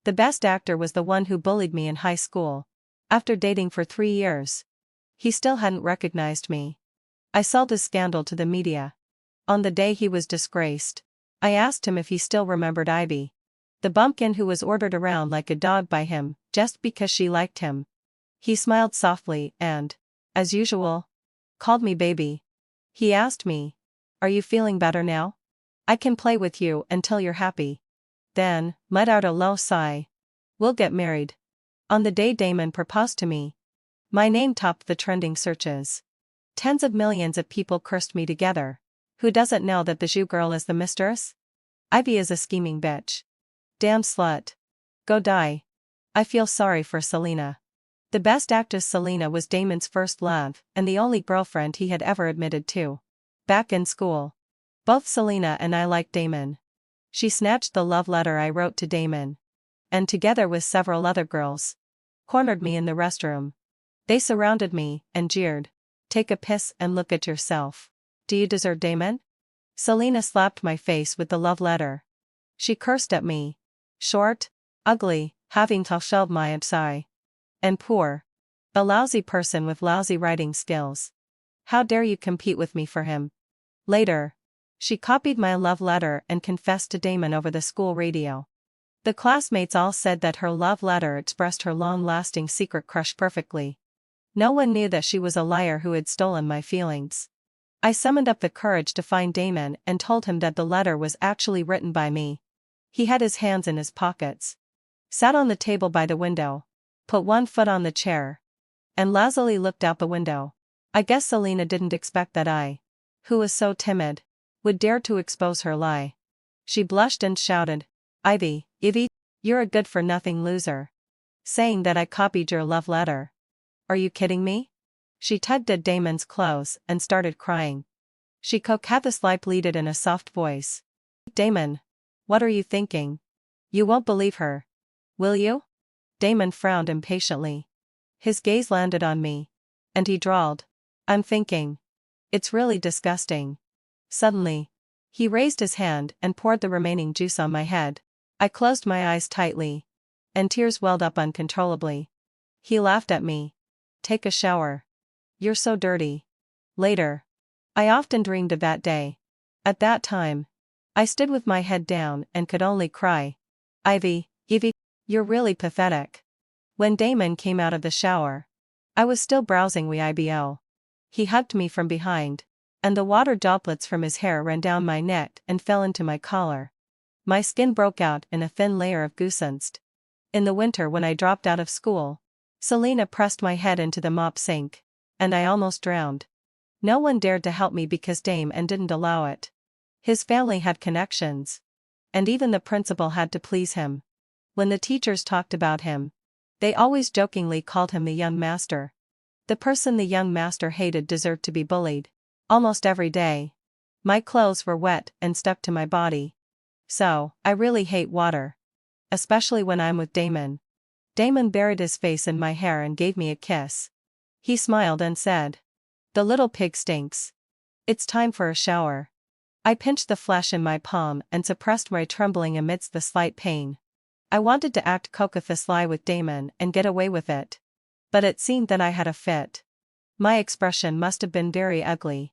The best actor was the one who bullied me in high school. After dating for 3 years. He still hadn't recognized me. I sold his scandal to the media. On the day he was disgraced, I asked him if he still remembered Ivy. The bumpkin who was ordered around like a dog by him, just because she liked him. He smiled softly and, as usual, called me baby. He asked me, "Are you feeling better now? I can play with you until you're happy." Then, let out a low sigh. "We'll get married." On the day Damon proposed to me, my name topped the trending searches. Tens of millions of people cursed me together. Who doesn't know that the Zhou girl is the mistress? Ivy is a scheming bitch. Damn slut. Go die. I feel sorry for Selena. The best actress Selena was Damon's first love, and the only girlfriend he had ever admitted to. Back in school. Both Selena and I liked Damon. She snatched the love letter I wrote to Damon. And together with several other girls, cornered me in the restroom. They surrounded me, and jeered. "Take a piss and look at yourself. Do you deserve Damon?" Selena slapped my face with the love letter. She cursed at me. Short, ugly, having to shove my absai. And poor. A lousy person with lousy writing skills. How dare you compete with me for him? Later, she copied my love letter and confessed to Damon over the school radio. The classmates all said that her love letter expressed her long-lasting secret crush perfectly. No one knew that she was a liar who had stolen my feelings. I summoned up the courage to find Damon and told him that the letter was actually written by me. He had his hands in his pockets. Sat on the table by the window. Put one foot on the chair. And lazily looked out the window. I guess Selena didn't expect that I, who was so timid, would dare to expose her lie. She blushed and shouted, Ivy, you're a good-for-nothing loser. Saying that I copied your love letter. Are you kidding me? She tugged at Damon's clothes and started crying. She coquettously pleaded in a soft voice. Damon, what are you thinking? You won't believe her. Will you? Damon frowned impatiently. His gaze landed on me. And he drawled. I'm thinking. It's really disgusting. Suddenly, he raised his hand and poured the remaining juice on my head. I closed my eyes tightly. And tears welled up uncontrollably. He laughed at me. Take a shower. You're so dirty. Later. I often dreamed of that day. At that time, I stood with my head down and could only cry. Ivy, you're really pathetic. When Damon came out of the shower, I was still browsing Weibo. He hugged me from behind, and the water droplets from his hair ran down my neck and fell into my collar. My skin broke out in a thin layer of goosenst. In the winter when I dropped out of school, Selena pressed my head into the mop sink, and I almost drowned. No one dared to help me because Damon didn't allow it. His family had connections. And even the principal had to please him. When the teachers talked about him, they always jokingly called him the young master. The person the young master hated deserved to be bullied. Almost every day. My clothes were wet and stuck to my body. So, I really hate water. Especially when I'm with Damon. Damon buried his face in my hair and gave me a kiss. He smiled and said, "The little pig stinks. It's time for a shower." I pinched the flesh in my palm and suppressed my trembling amidst the slight pain. I wanted to act coquettously with Damon and get away with it. But it seemed that I had a fit. My expression must have been very ugly.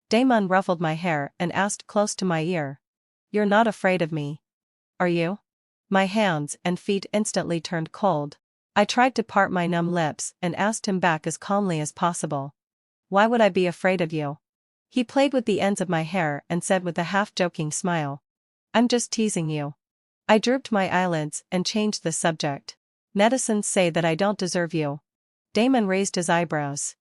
Damon ruffled my hair and asked close to my ear. You're not afraid of me, are you? My hands and feet instantly turned cold. I tried to part my numb lips and asked him back as calmly as possible. Why would I be afraid of you? He played with the ends of my hair and said with a half-joking smile. I'm just teasing you. I drooped my eyelids and changed the subject. Netizens say that I don't deserve you. Damon raised his eyebrows,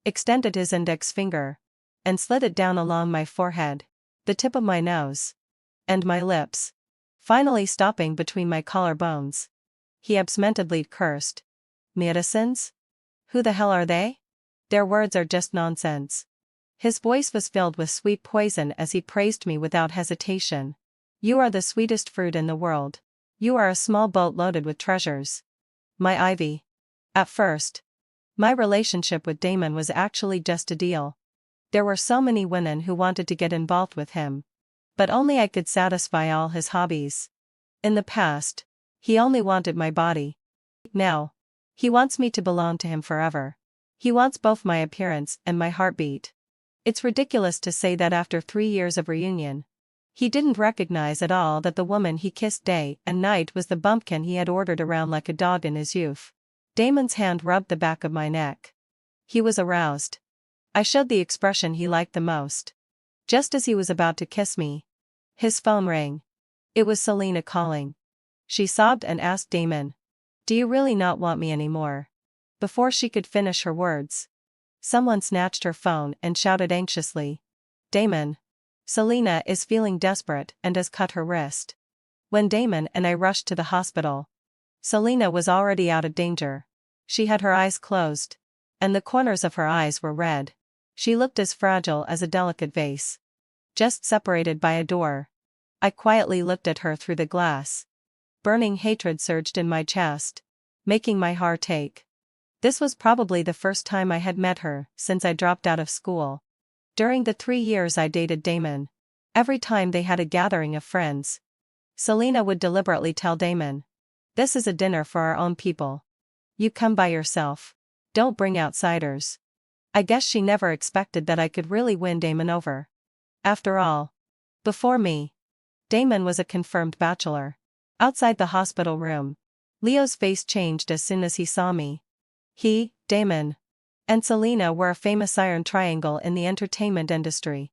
extended his index finger, and slid it down along my forehead, the tip of my nose, and my lips, finally stopping between my collarbones. He absently cursed. Netizens? Who the hell are they? Their words are just nonsense. His voice was filled with sweet poison as he praised me without hesitation. You are the sweetest fruit in the world. You are a small boat loaded with treasures. My Ivy. At first, my relationship with Damon was actually just a deal. There were so many women who wanted to get involved with him. But only I could satisfy all his hobbies. In the past, He only wanted my body. Now, he wants me to belong to him forever. He wants both my appearance and my heartbeat. It's ridiculous to say that after 3 years of reunion. He didn't recognize at all that the woman he kissed day and night was the bumpkin he had ordered around like a dog in his youth. Damon's hand rubbed the back of my neck. He was aroused. I showed the expression he liked the most. Just as he was about to kiss me, his phone rang. It was Selena calling. She sobbed and asked Damon, "Do you really not want me anymore?" Before she could finish her words, someone snatched her phone and shouted anxiously, "Damon! Selena is feeling desperate and has cut her wrist." When Damon and I rushed to the hospital, Selena was already out of danger. She had her eyes closed, and the corners of her eyes were red. She looked as fragile as a delicate vase, just separated by a door. I quietly looked at her through the glass. Burning hatred surged in my chest, making my heart ache. This was probably the first time I had met her since I dropped out of school. During the 3 years I dated Damon, every time they had a gathering of friends, Selena would deliberately tell Damon, "This is a dinner for our own people. You come by yourself. Don't bring outsiders." I guess she never expected that I could really win Damon over. After all, before me, Damon was a confirmed bachelor. Outside the hospital room, Leo's face changed as soon as he saw me. He, Damon, and Selena were a famous iron triangle in the entertainment industry.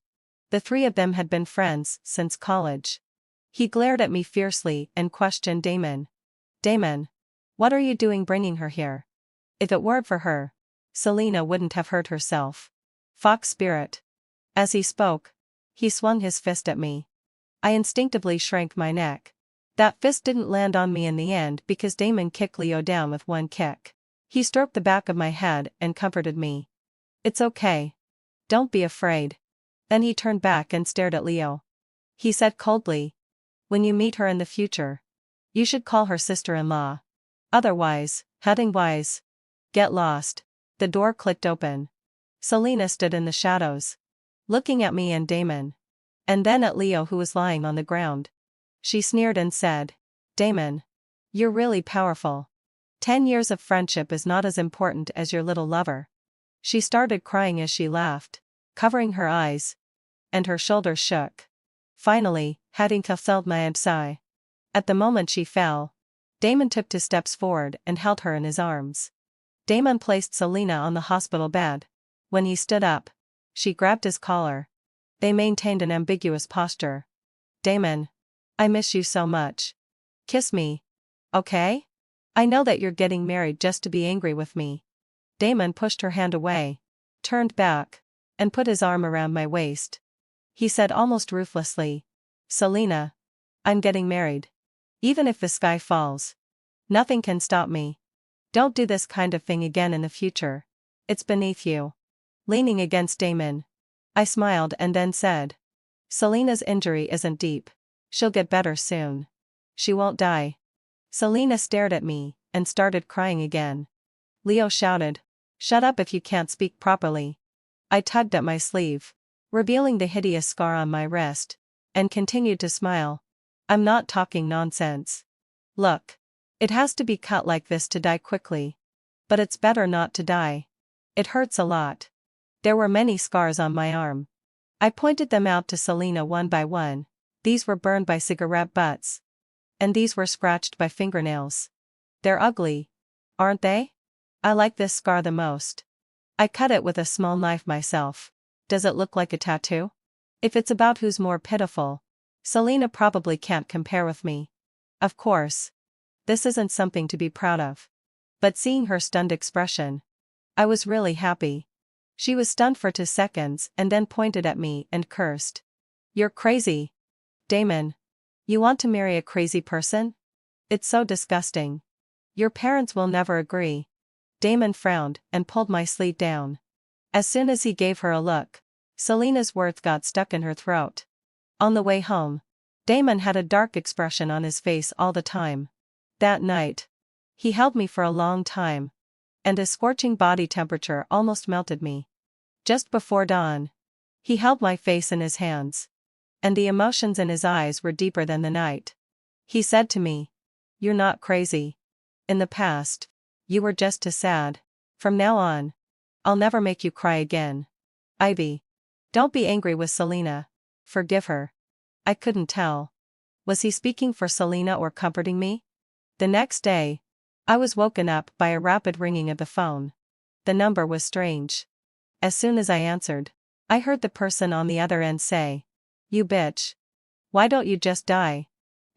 The 3 of them had been friends since college. He glared at me fiercely and questioned Damon. "Damon, what are you doing bringing her here? If it weren't for her, Selena wouldn't have hurt herself. Fox spirit." As he spoke, he swung his fist at me. I instinctively shrank my neck. That fist didn't land on me in the end because Damon kicked Leo down with one kick. He stroked the back of my head and comforted me. "It's okay. Don't be afraid." Then he turned back and stared at Leo. He said coldly, "When you meet her in the future, you should call her sister-in-law. Otherwise, heading wise. Get lost." The door clicked open. Selena stood in the shadows, looking at me and Damon, and then at Leo who was lying on the ground. She sneered and said, "Damon, you're really powerful. 10 years of friendship is not as important as your little lover." She started crying as she laughed, covering her eyes, and her shoulders shook. Finally, having felt my sigh. At the moment she fell, Damon took 2 steps forward and held her in his arms. Damon placed Selena on the hospital bed. When he stood up, she grabbed his collar. They maintained an ambiguous posture. "Damon, I miss you so much. Kiss me. Okay? I know that you're getting married just to be angry with me." Damon pushed her hand away, turned back, and put his arm around my waist. He said almost ruthlessly, "Selena, I'm getting married. Even if the sky falls, nothing can stop me. Don't do this kind of thing again in the future. It's beneath you." Leaning against Damon, I smiled and then said, "Selena's injury isn't deep. She'll get better soon. She won't die." Selena stared at me and started crying again. Leo shouted, "Shut up if you can't speak properly." I tugged at my sleeve, revealing the hideous scar on my wrist, and continued to smile. "I'm not talking nonsense. Look. It has to be cut like this to die quickly. But it's better not to die. It hurts a lot." There were many scars on my arm. I pointed them out to Selena one by one. These were burned by cigarette butts. And these were scratched by fingernails. "They're ugly, aren't they? I like this scar the most. I cut it with a small knife myself. Does it look like a tattoo? If it's about who's more pitiful, Selena probably can't compare with me. Of course, this isn't something to be proud of. But seeing her stunned expression, I was really happy. She was stunned for 2 seconds and then pointed at me and cursed. "You're crazy. Damon. You want to marry a crazy person? It's so disgusting. Your parents will never agree." Damon frowned and pulled my sleeve down. As soon as he gave her a look, Selena's words got stuck in her throat. On the way home, Damon had a dark expression on his face all the time. That night, he held me for a long time, and his scorching body temperature almost melted me. Just before dawn, he held my face in his hands, and the emotions in his eyes were deeper than the night. He said to me, You're not crazy. In the past, you were just too sad. From now on, I'll never make you cry again. Ivy. Don't be angry with Selena. Forgive her. I couldn't tell. Was he speaking for Selena or comforting me? The next day, I was woken up by a rapid ringing of the phone. The number was strange. As soon as I answered, I heard the person on the other end say, "You bitch. Why don't you just die?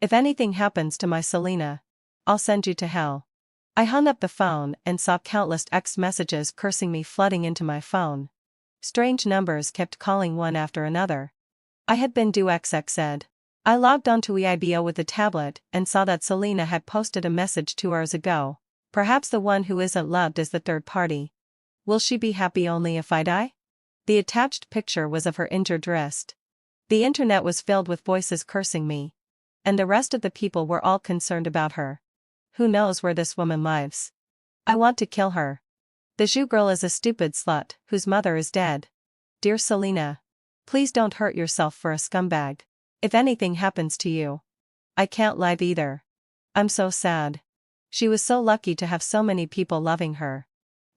If anything happens to my Selena, I'll send you to hell." I hung up the phone and saw countless text messages cursing me flooding into my phone. Strange numbers kept calling one after another. I had been due XX'd. I logged onto Weibo with the tablet and saw that Selena had posted a message 2 hours ago. Perhaps the one who isn't loved is the third party. Will she be happy only if I die? The attached picture was of her injured wrist. The internet was filled with voices cursing me. And the rest of the people were all concerned about her. Who knows where this woman lives? I want to kill her. The Zhou girl is a stupid slut whose mother is dead. Dear Selena, please don't hurt yourself for a scumbag. If anything happens to you, I can't live either. I'm so sad. She was so lucky to have so many people loving her.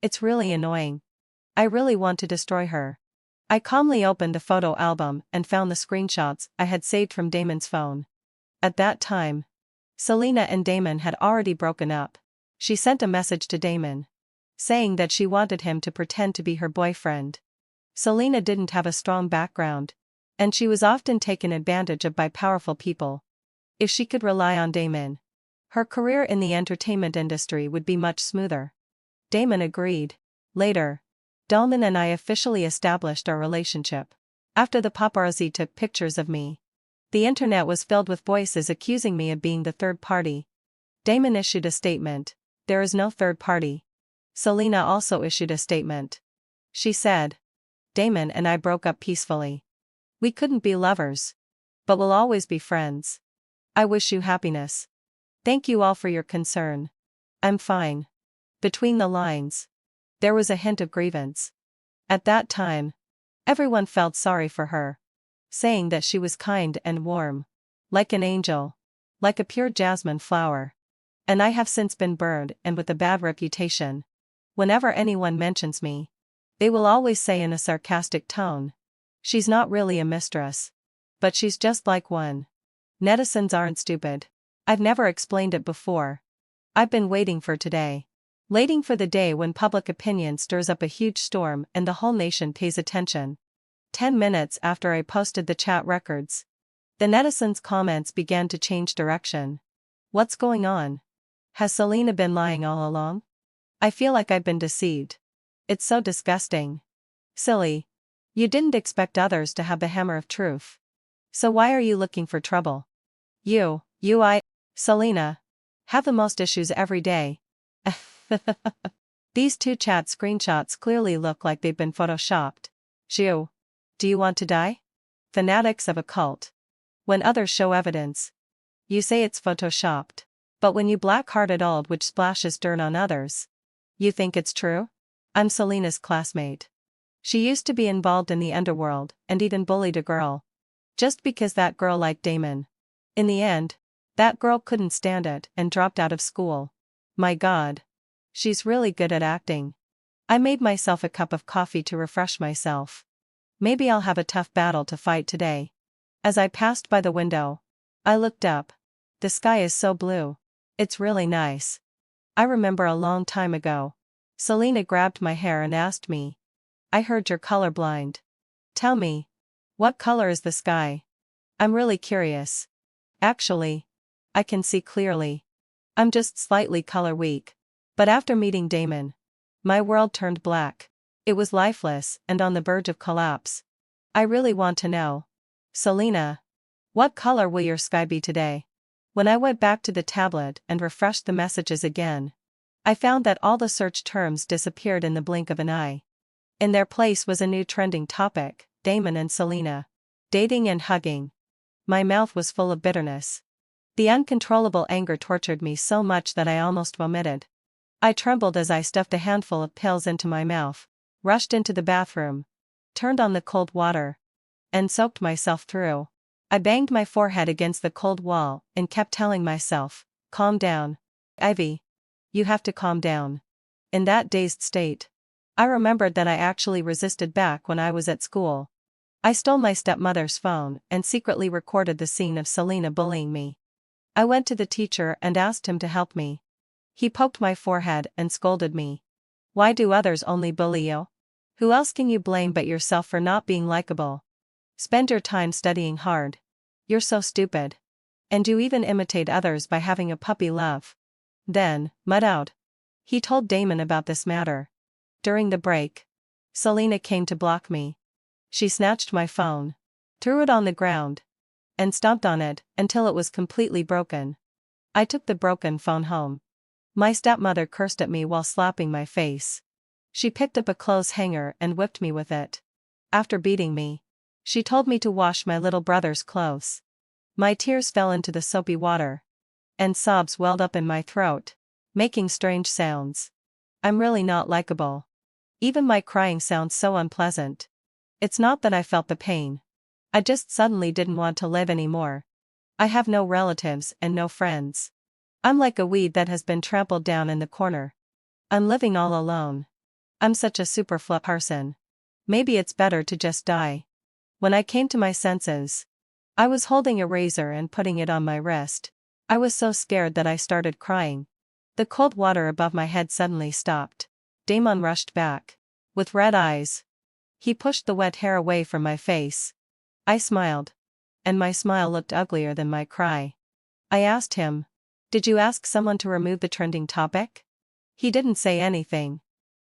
It's really annoying. I really want to destroy her. I calmly opened the photo album and found the screenshots I had saved from Damon's phone. At that time, Selena and Damon had already broken up. She sent a message to Damon, saying that she wanted him to pretend to be her boyfriend. Selena didn't have a strong background, and she was often taken advantage of by powerful people. If she could rely on Damon, her career in the entertainment industry would be much smoother. Damon agreed. Later, Damon and I officially established our relationship. After the paparazzi took pictures of me, the internet was filled with voices accusing me of being the third party. Damon issued a statement, "There is no third party." Selena also issued a statement. She said, "Damon and I broke up peacefully. We couldn't be lovers, but we'll always be friends. I wish you happiness. Thank you all for your concern. I'm fine." Between the lines, there was a hint of grievance. At that time, everyone felt sorry for her, saying that she was kind and warm, like an angel, like a pure jasmine flower. And I have since been burned and with a bad reputation. Whenever anyone mentions me, they will always say in a sarcastic tone, "She's not really a mistress. But she's just like one." Netizens aren't stupid. I've never explained it before. I've been waiting for today. Waiting for the day when public opinion stirs up a huge storm and the whole nation pays attention. 10 minutes after I posted the chat records, the netizens' comments began to change direction. What's going on? Has Selena been lying all along? I feel like I've been deceived. It's so disgusting. Silly. You didn't expect others to have the hammer of truth. So why are you looking for trouble? Selena, have the most issues every day. These two chat screenshots clearly look like they've been photoshopped. Zhou, do you want to die? Fanatics of a cult. When others show evidence, you say it's photoshopped. But when you black-heart it all which splashes dirt on others, you think it's true? I'm Selena's classmate. She used to be involved in the underworld and even bullied a girl. Just because that girl liked Damon. In the end, that girl couldn't stand it and dropped out of school. My God. She's really good at acting. I made myself a cup of coffee to refresh myself. Maybe I'll have a tough battle to fight today. As I passed by the window, I looked up. The sky is so blue. It's really nice. I remember a long time ago, Selena grabbed my hair and asked me, "I heard you're colorblind. Tell me, what color is the sky?" I'm really curious. Actually, I can see clearly. I'm just slightly color weak. But after meeting Damon, my world turned black. It was lifeless and on the verge of collapse. I really want to know. Selena, what color will your sky be today? When I went back to the tablet and refreshed the messages again, I found that all the search terms disappeared in the blink of an eye. In their place was a new trending topic, Damon and Selena. Dating and hugging. My mouth was full of bitterness. The uncontrollable anger tortured me so much that I almost vomited. I trembled as I stuffed a handful of pills into my mouth, rushed into the bathroom, turned on the cold water, and soaked myself through. I banged my forehead against the cold wall and kept telling myself, Calm down. Ivy. You have to calm down. In that dazed state, I remembered that I actually resisted back when I was at school. I stole my stepmother's phone and secretly recorded the scene of Selena bullying me. I went to the teacher and asked him to help me. He poked my forehead and scolded me. Why do others only bully you? Who else can you blame but yourself for not being likable? Spend your time studying hard. You're so stupid. And you even imitate others by having a puppy love. Then, mud out. He told Damon about this matter. During the break, Selena came to block me. She snatched my phone, threw it on the ground, and stomped on it until it was completely broken. I took the broken phone home. My stepmother cursed at me while slapping my face. She picked up a clothes hanger and whipped me with it. After beating me, she told me to wash my little brother's clothes. My tears fell into the soapy water, and sobs welled up in my throat, making strange sounds. I'm really not likable. Even my crying sounds so unpleasant. It's not that I felt the pain. I just suddenly didn't want to live anymore. I have no relatives and no friends. I'm like a weed that has been trampled down in the corner. I'm living all alone. I'm such a superfluous person. Maybe it's better to just die. When I came to my senses, I was holding a razor and putting it on my wrist. I was so scared that I started crying. The cold water above my head suddenly stopped. Damon rushed back. With red eyes, he pushed the wet hair away from my face. I smiled. And my smile looked uglier than my cry. I asked him, "Did you ask someone to remove the trending topic?" He didn't say anything,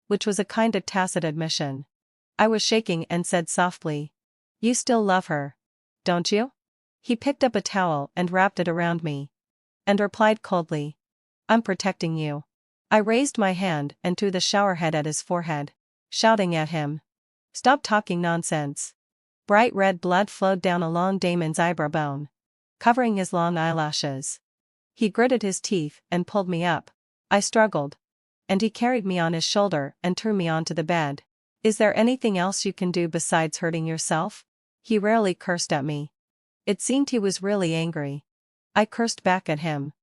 which was a kind of tacit admission. I was shaking and said softly, "You still love her, don't you?" He picked up a towel and wrapped it around me, and replied coldly, "I'm protecting you." I raised my hand and threw the shower head at his forehead, shouting at him, "Stop talking nonsense." Bright red blood flowed down along Damon's eyebrow bone, covering his long eyelashes. He gritted his teeth and pulled me up. I struggled, and he carried me on his shoulder and threw me onto the bed. "Is there anything else you can do besides hurting yourself?" He rarely cursed at me. It seemed he was really angry. I cursed back at him.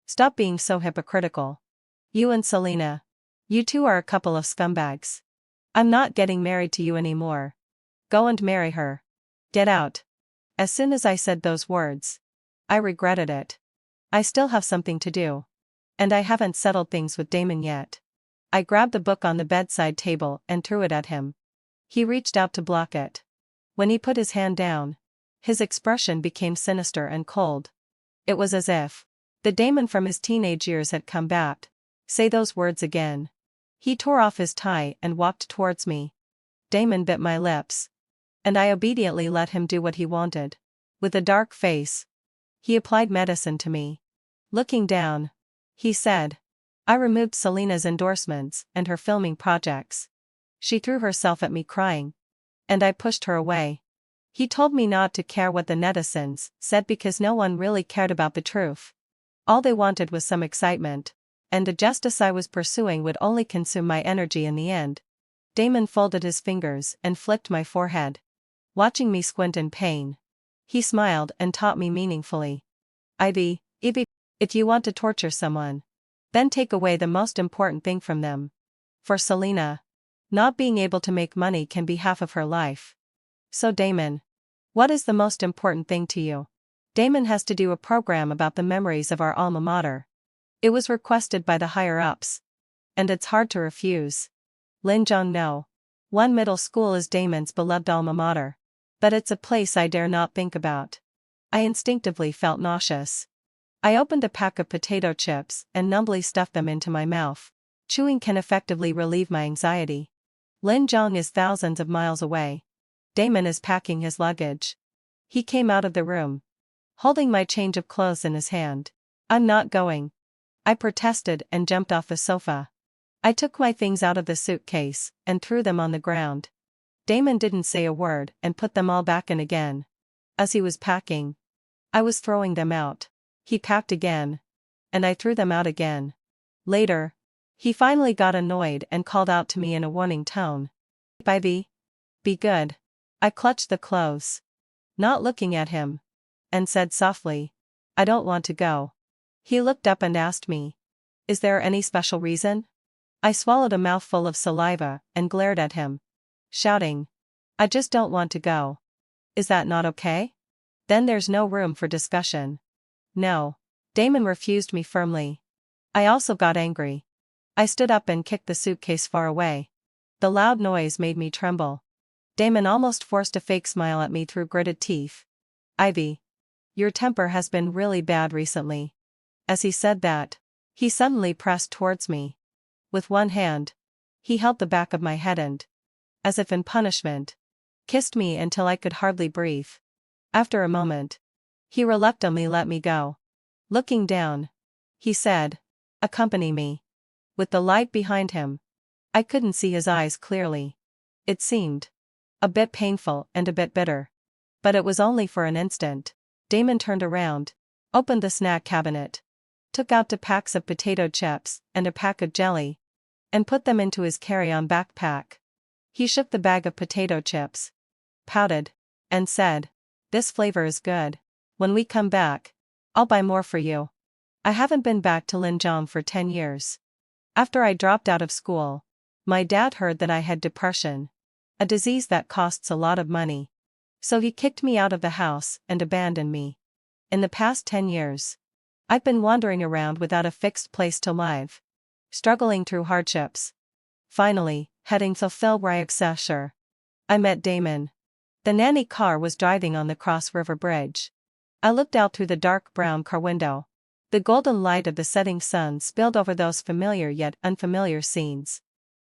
"Stop being so hypocritical. You and Selena. You two are a couple of scumbags. I'm not getting married to you anymore. Go and marry her. Get out." As soon as I said those words, I regretted it. I still have something to do. And I haven't settled things with Damon yet. I grabbed the book on the bedside table and threw it at him. He reached out to block it. When he put his hand down, his expression became sinister and cold. It was as if the Damon from his teenage years had come back. "Say those words again." He tore off his tie and walked towards me. Damon bit my lips, and I obediently let him do what he wanted. With a dark face, he applied medicine to me. Looking down, he said, "I removed Selena's endorsements and her filming projects. She threw herself at me crying, and I pushed her away." He told me not to care what the netizens said because no one really cared about the truth. All they wanted was some excitement, and the justice I was pursuing would only consume my energy in the end. Damon folded his fingers and flicked my forehead, watching me squint in pain. He smiled and taught me meaningfully, "Ivy, if you want to torture someone, then take away the most important thing from them." For Selena, not being able to make money can be half of her life. So Damon, what is the most important thing to you? Damon has to do a program about the memories of our alma mater. It was requested by the higher-ups, and it's hard to refuse. Lin Jiang, no. One middle school is Damon's beloved alma mater. But it's a place I dare not think about. I instinctively felt nauseous. I opened a pack of potato chips and numbly stuffed them into my mouth. Chewing can effectively relieve my anxiety. Lin Jiang is thousands of miles away. Damon is packing his luggage. He came out of the room, holding my change of clothes in his hand. "I'm not going," I protested and jumped off the sofa. I took my things out of the suitcase and threw them on the ground. Damon didn't say a word and put them all back in again. As he was packing, I was throwing them out. He packed again, and I threw them out again. Later, he finally got annoyed and called out to me in a warning tone, "Ivy, be good." I clutched the clothes, not looking at him, and said softly, "I don't want to go." He looked up and asked me, "Is there any special reason?" I swallowed a mouthful of saliva and glared at him, shouting, "I just don't want to go. Is that not okay?" Then there's no room for discussion. No. Damon refused me firmly. I also got angry. I stood up and kicked the suitcase far away. The loud noise made me tremble. Damon almost forced a fake smile at me through gritted teeth. "Ivy, your temper has been really bad recently." As he said that, he suddenly pressed towards me. With one hand, he held the back of my head and, as if in punishment, kissed me until I could hardly breathe. After a moment, he reluctantly let me go. Looking down, he said, "Accompany me." With the light behind him, I couldn't see his eyes clearly. It seemed a bit painful and a bit bitter. But it was only for an instant. Damon turned around, opened the snack cabinet, took out 2 packs of potato chips and a pack of jelly, and put them into his carry-on backpack. He shook the bag of potato chips, pouted, and said, "This flavor is good. When we come back, I'll buy more for you." I haven't been back to Linjiang for 10 years. After I dropped out of school, my dad heard that I had depression, a disease that costs a lot of money. So he kicked me out of the house and abandoned me. In the past 10 years, I've been wandering around without a fixed place to live, struggling through hardships. Finally, heading to Felryaksashire, I met Damon. The nanny car was driving on the Cross River Bridge. I looked out through the dark brown car window. The golden light of the setting sun spilled over those familiar yet unfamiliar scenes,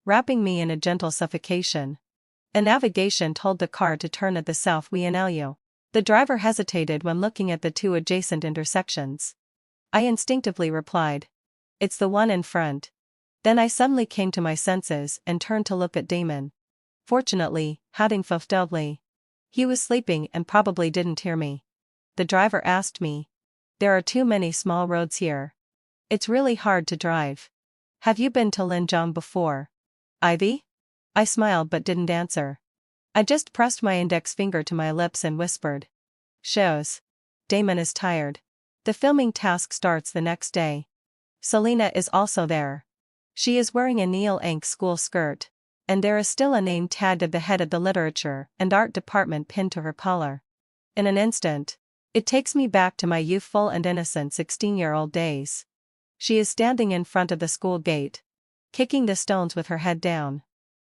wrapping me in a gentle suffocation. A navigation told the car to turn at the South Wienlu. The driver hesitated when looking at the 2 adjacent intersections. I instinctively replied, "It's the one in front." Then I suddenly came to my senses and turned to look at Damon. Fortunately, hading fofdovly. He was sleeping and probably didn't hear me. The driver asked me, "There are too many small roads here. It's really hard to drive. Have you been to Linjiang before, Ivy?" I smiled but didn't answer. I just pressed my index finger to my lips and whispered, "Shows. Damon is tired. The filming task starts the next day. Selena is also there. She is wearing a Neil-Ank school skirt, and there is still a name tagged at the head of the literature and art department pinned to her collar." In an instant, it takes me back to my youthful and innocent 16-year-old days. She is standing in front of the school gate, kicking the stones with her head down.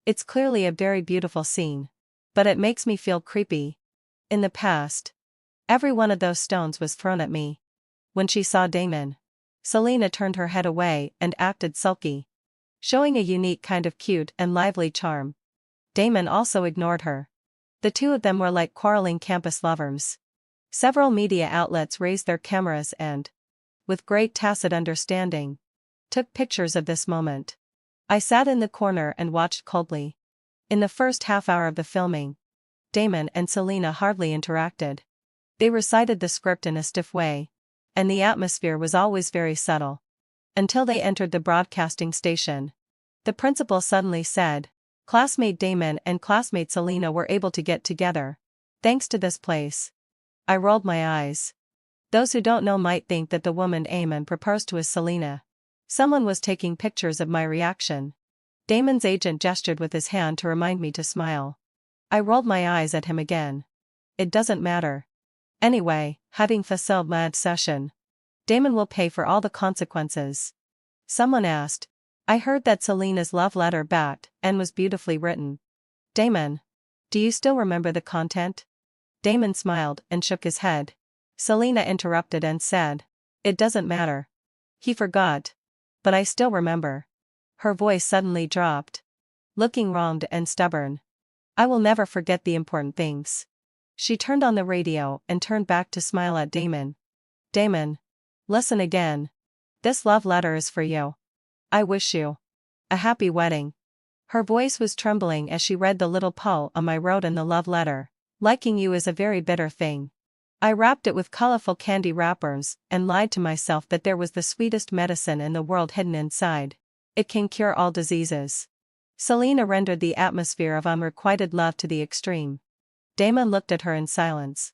It's clearly a very beautiful scene, but it makes me feel creepy. In the past, every one of those stones was thrown at me. When she saw Damon, Selena turned her head away and acted sulky, showing a unique kind of cute and lively charm. Damon also ignored her. The 2 of them were like quarreling campus lovers. Several media outlets raised their cameras and, with great tacit understanding, took pictures of this moment. I sat in the corner and watched coldly. In the first half hour of the filming, Damon and Selena hardly interacted. They recited the script in a stiff way, and the atmosphere was always very subtle. Until they entered the broadcasting station. The principal suddenly said, "Classmate Damon and classmate Selena were able to get together, thanks to this place." I rolled my eyes. Those who don't know might think that the woman Damon proposed to is Selena. Someone was taking pictures of my reaction. Damon's agent gestured with his hand to remind me to smile. I rolled my eyes at him again. It doesn't matter. Anyway, having facilitated my session, Damon will pay for all the consequences. Someone asked, "I heard that Selena's love letter back and was beautifully written. Damon, do you still remember the content?" Damon smiled and shook his head. Selena interrupted and said, "It doesn't matter. He forgot. But I still remember." Her voice suddenly dropped, looking wronged and stubborn. "I will never forget the important things." She turned on the radio and turned back to smile at Damon. "Damon, listen again. This love letter is for you. I wish you a happy wedding." Her voice was trembling as she read the little poem I wrote in the love letter. "Liking you is a very bitter thing. I wrapped it with colorful candy wrappers and lied to myself that there was the sweetest medicine in the world hidden inside. It can cure all diseases." Selena rendered the atmosphere of unrequited love to the extreme. Damon looked at her in silence.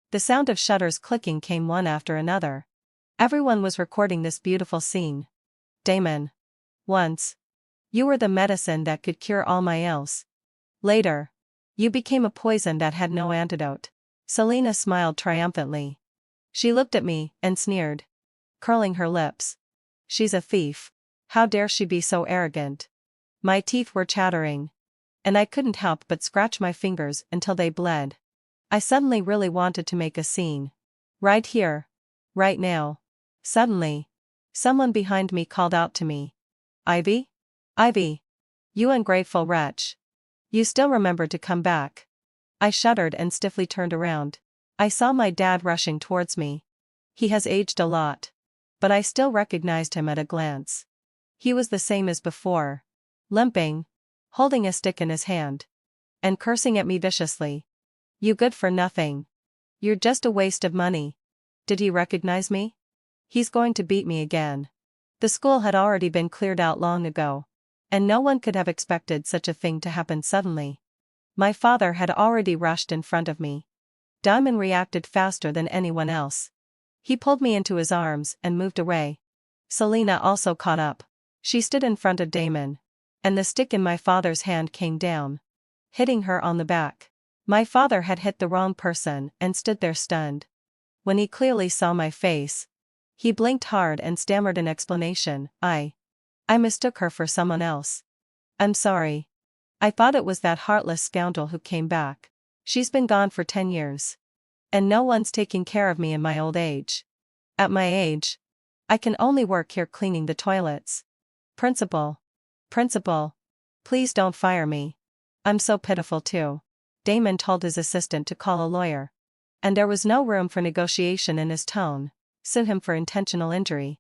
The sound of shutters clicking came one after another. Everyone was recording this beautiful scene. Damon. Once. You were the medicine that could cure all my ills. Later. You became a poison that had no antidote. Selena smiled triumphantly. She looked at me and sneered, curling her lips. She's a thief. How dare she be so arrogant? My teeth were chattering, and I couldn't help but scratch my fingers until they bled. I suddenly really wanted to make a scene. Right here. Right now. Suddenly. Someone behind me called out to me. Ivy? Ivy. You ungrateful wretch. You still remember to come back. I shuddered and stiffly turned around. I saw my dad rushing towards me. He has aged a lot. But I still recognized him at a glance. He was the same as before. Limping. Holding a stick in his hand. And cursing at me viciously. You good for nothing. You're just a waste of money. Did he recognize me? He's going to beat me again. The school had already been cleared out long ago. And no one could have expected such a thing to happen suddenly. My father had already rushed in front of me. Damon reacted faster than anyone else. He pulled me into his arms and moved away. Selena also caught up. She stood in front of Damon. And the stick in my father's hand came down, hitting her on the back. My father had hit the wrong person and stood there stunned. When he clearly saw my face, he blinked hard and stammered an explanation. I mistook her for someone else. I'm sorry. I thought it was that heartless scoundrel who came back. She's been gone for 10 years. And no one's taking care of me in my old age. At my age, I can only work here cleaning the toilets. Principal. Please don't fire me. I'm so pitiful too. Damon told his assistant to call a lawyer. And there was no room for negotiation in his tone. Sue him for intentional injury.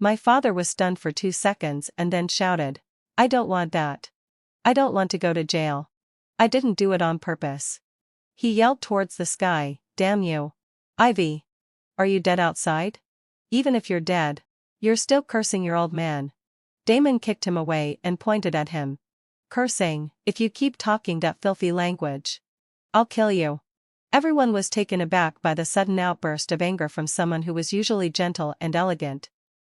My father was stunned for 2 seconds and then shouted, I don't want that. I don't want to go to jail. I didn't do it on purpose. He yelled towards the sky, damn you. Ivy. Are you dead outside? Even if you're dead, you're still cursing your old man. Damon kicked him away and pointed at him. Cursing, if you keep talking that filthy language. I'll kill you. Everyone was taken aback by the sudden outburst of anger from someone who was usually gentle and elegant.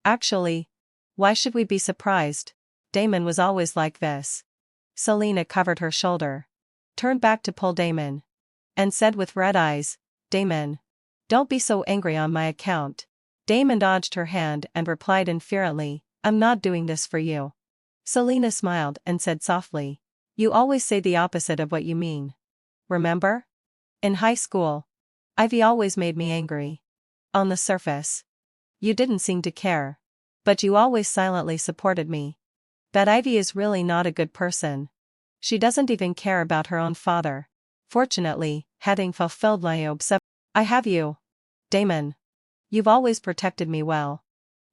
Actually, why should we be surprised? Damon was always like this. Selena covered her shoulder, turned back to pull Damon, and said with red eyes, Damon, don't be so angry on my account. Damon dodged her hand and replied infuriately, I'm not doing this for you. Selena smiled and said softly, you always say the opposite of what you mean. Remember? In high school, Ivy always made me angry. On the surface, you didn't seem to care. But you always silently supported me. That Ivy is really not a good person. She doesn't even care about her own father. Fortunately, having fulfilled my obsession, I have you. Damon. You've always protected me well.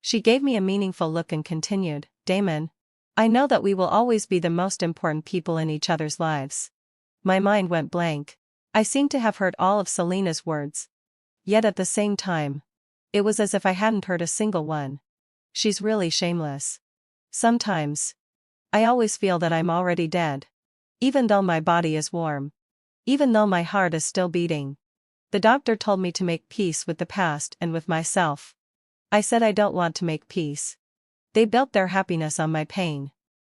She gave me a meaningful look and continued, Damon. I know that we will always be the most important people in each other's lives. My mind went blank. I seemed to have heard all of Selena's words. Yet at the same time, it was as if I hadn't heard a single one. She's really shameless. Sometimes, I always feel that I'm already dead. Even though my body is warm. Even though my heart is still beating. The doctor told me to make peace with the past and with myself. I said I don't want to make peace. They built their happiness on my pain.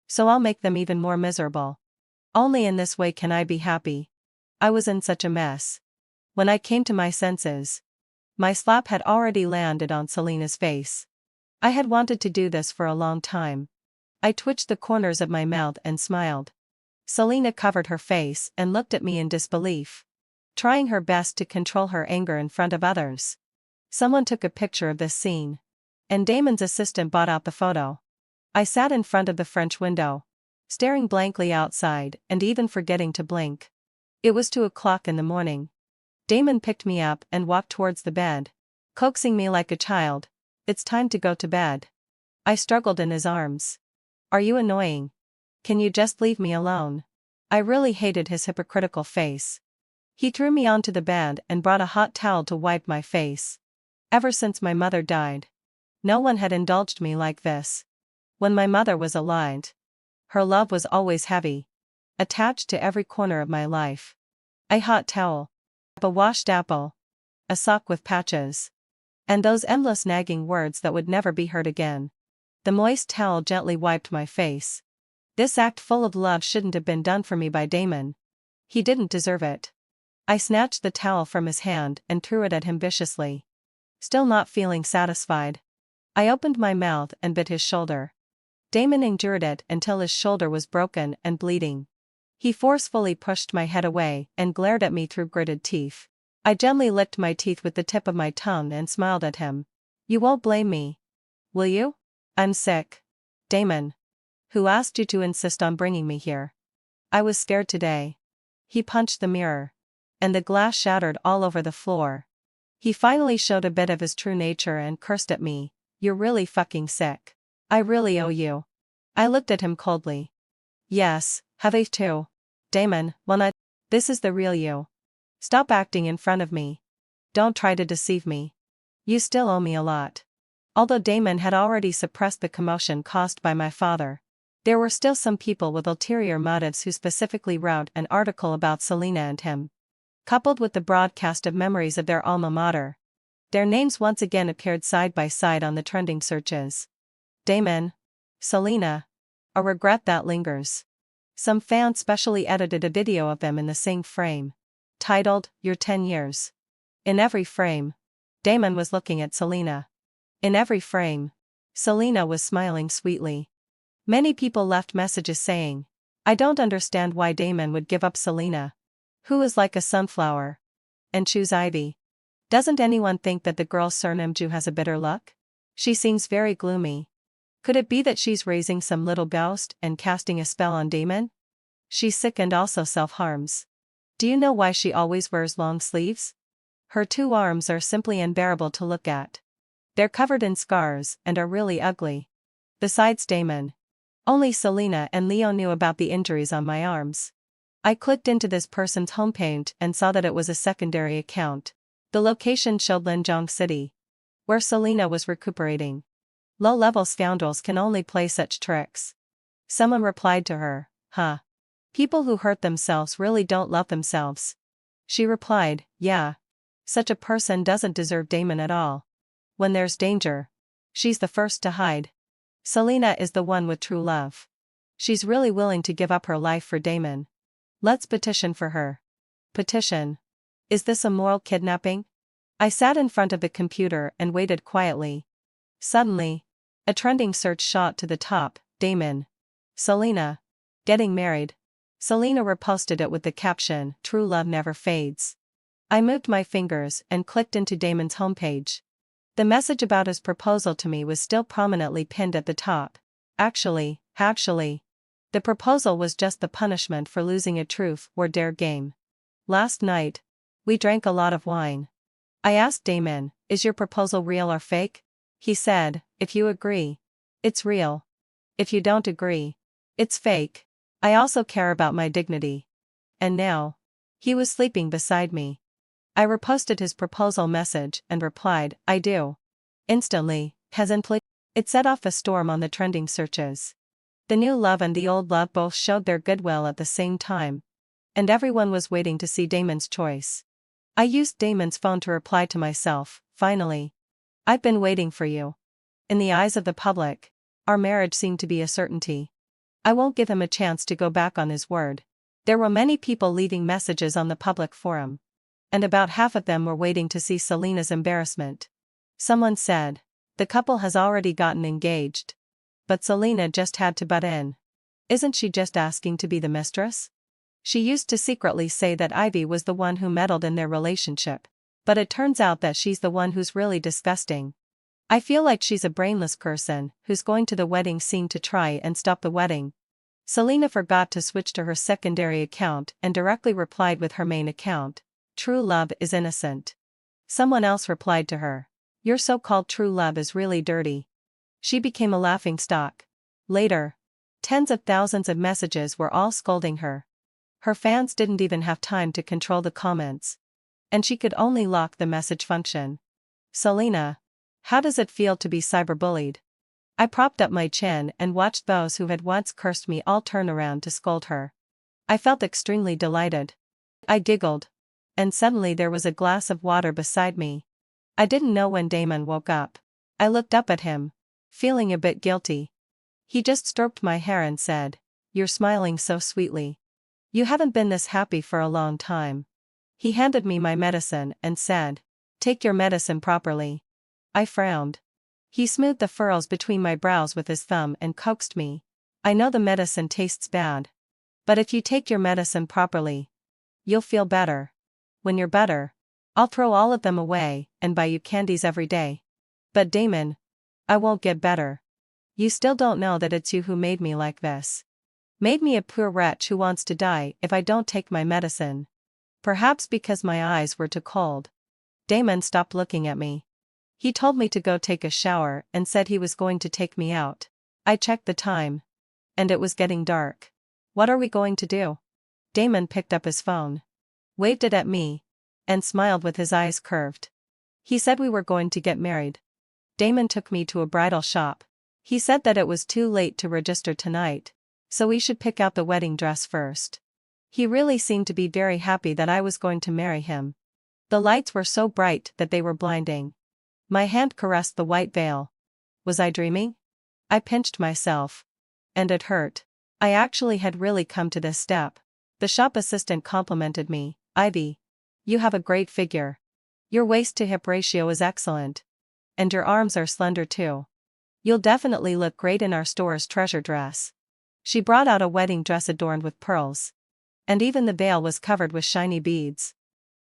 So I'll make them even more miserable. Only in this way can I be happy. I was in such a mess. When I came to my senses, my slap had already landed on Selena's face. I had wanted to do this for a long time. I twitched the corners of my mouth and smiled. Selena covered her face and looked at me in disbelief, trying her best to control her anger in front of others. Someone took a picture of this scene, and Damon's assistant bought out the photo. I sat in front of the French window, staring blankly outside and even forgetting to blink. It was 2 o'clock in the morning. Damon picked me up and walked towards the bed, coaxing me like a child. It's time to go to bed. I struggled in his arms. Are you annoying? Can you just leave me alone? I really hated his hypocritical face. He threw me onto the bed and brought a hot towel to wipe my face. Ever since my mother died, no one had indulged me like this. When my mother was alive, her love was always heavy, attached to every corner of my life. A hot towel. A washed apple. A sock with patches. And those endless nagging words that would never be heard again. The moist towel gently wiped my face. This act full of love shouldn't have been done for me by Damon. He didn't deserve it. I snatched the towel from his hand and threw it at him viciously. Still not feeling satisfied, I opened my mouth and bit his shoulder. Damon endured it until his shoulder was broken and bleeding. He forcefully pushed my head away and glared at me through gritted teeth. I gently licked my teeth with the tip of my tongue and smiled at him. You won't blame me, will you? I'm sick. Damon. Who asked you to insist on bringing me here? I was scared today. He punched the mirror. And the glass shattered all over the floor. He finally showed a bit of his true nature and cursed at me. You're really fucking sick. I really owe you. I looked at him coldly. Yes, have I too? Damon, this is the real you. Stop acting in front of me. Don't try to deceive me. You still owe me a lot. Although Damon had already suppressed the commotion caused by my father, there were still some people with ulterior motives who specifically wrote an article about Selena and him. Coupled with the broadcast of memories of their alma mater, their names once again appeared side by side on the trending searches. Damon. Selena. A regret that lingers. Some fans specially edited a video of them in the same frame, titled, Your 10 Years. In every frame, Damon was looking at Selena. In every frame, Selena was smiling sweetly. Many people left messages saying, I don't understand why Damon would give up Selena, who is like a sunflower, and choose Ivy. Doesn't anyone think that the girl's surname Zhou has a bitter luck? She seems very gloomy. Could it be that she's raising some little ghost and casting a spell on Damon? She's sick and also self-harms. Do you know why she always wears long sleeves? Her 2 arms are simply unbearable to look at. They're covered in scars and are really ugly. Besides Damon, only Selena and Leo knew about the injuries on my arms. I clicked into this person's homepage and saw that it was a secondary account. The location showed Lianjiang City, where Selena was recuperating. Low-level scoundrels can only play such tricks. Someone replied to her, huh? People who hurt themselves really don't love themselves. She replied, yeah. Such a person doesn't deserve Damon at all. When there's danger, she's the first to hide. Selena is the one with true love. She's really willing to give up her life for Damon. Let's petition for her. Petition. Is this a moral kidnapping? I sat in front of the computer and waited quietly. Suddenly, a trending search shot to the top, Damon. Selena. Getting married. Selena reposted it with the caption, True love never fades. I moved my fingers and clicked into Damon's homepage. The message about his proposal to me was still prominently pinned at the top. Actually, the proposal was just the punishment for losing a truth or dare game. Last night, we drank a lot of wine. I asked Damon, is your proposal real or fake? He said, if you agree, it's real. If you don't agree, it's fake. I also care about my dignity. And now, he was sleeping beside me. I reposted his proposal message and replied, I do. Instantly, it set off a storm on the trending searches. The new love and the old love both showed their goodwill at the same time. And everyone was waiting to see Damon's choice. I used Damon's phone to reply to myself, finally. I've been waiting for you. In the eyes of the public, our marriage seemed to be a certainty. I won't give him a chance to go back on his word. There were many people leaving messages on the public forum. And about half of them were waiting to see Selena's embarrassment. Someone said, the couple has already gotten engaged. But Selena just had to butt in. Isn't she just asking to be the mistress? She used to secretly say that Ivy was the one who meddled in their relationship. But it turns out that she's the one who's really disgusting. I feel like she's a brainless person who's going to the wedding scene to try and stop the wedding. Selena forgot to switch to her secondary account and directly replied with her main account. True love is innocent. Someone else replied to her. Your so-called true love is really dirty. She became a laughingstock. Later, tens of thousands of messages were all scolding her. Her fans didn't even have time to control the comments. And she could only lock the message function. Selena. How does it feel to be cyberbullied? I propped up my chin and watched those who had once cursed me all turn around to scold her. I felt extremely delighted. I giggled. And suddenly there was a glass of water beside me. I didn't know when Damon woke up. I looked up at him, feeling a bit guilty. He just stroked my hair and said, "You're smiling so sweetly. You haven't been this happy for a long time." He handed me my medicine and said, "Take your medicine properly." I frowned. He smoothed the furrows between my brows with his thumb and coaxed me. "I know the medicine tastes bad. But if you take your medicine properly, you'll feel better. When you're better, I'll throw all of them away and buy you candies every day." "But Damon, I won't get better. You still don't know that it's you who made me like this. Made me a poor wretch who wants to die if I don't take my medicine." Perhaps because my eyes were too cold, Damon stopped looking at me. He told me to go take a shower and said he was going to take me out. I checked the time. And it was getting dark. "What are we going to do?" Damon picked up his phone, waved it at me, and smiled with his eyes curved. He said we were going to get married. Damon took me to a bridal shop. He said that it was too late to register tonight, so we should pick out the wedding dress first. He really seemed to be very happy that I was going to marry him. The lights were so bright that they were blinding. My hand caressed the white veil. Was I dreaming? I pinched myself. And it hurt. I actually had really come to this step. The shop assistant complimented me. "Ivy, you have a great figure. Your waist to hip ratio is excellent. And your arms are slender too. You'll definitely look great in our store's treasure dress." She brought out a wedding dress adorned with pearls. And even the veil was covered with shiny beads.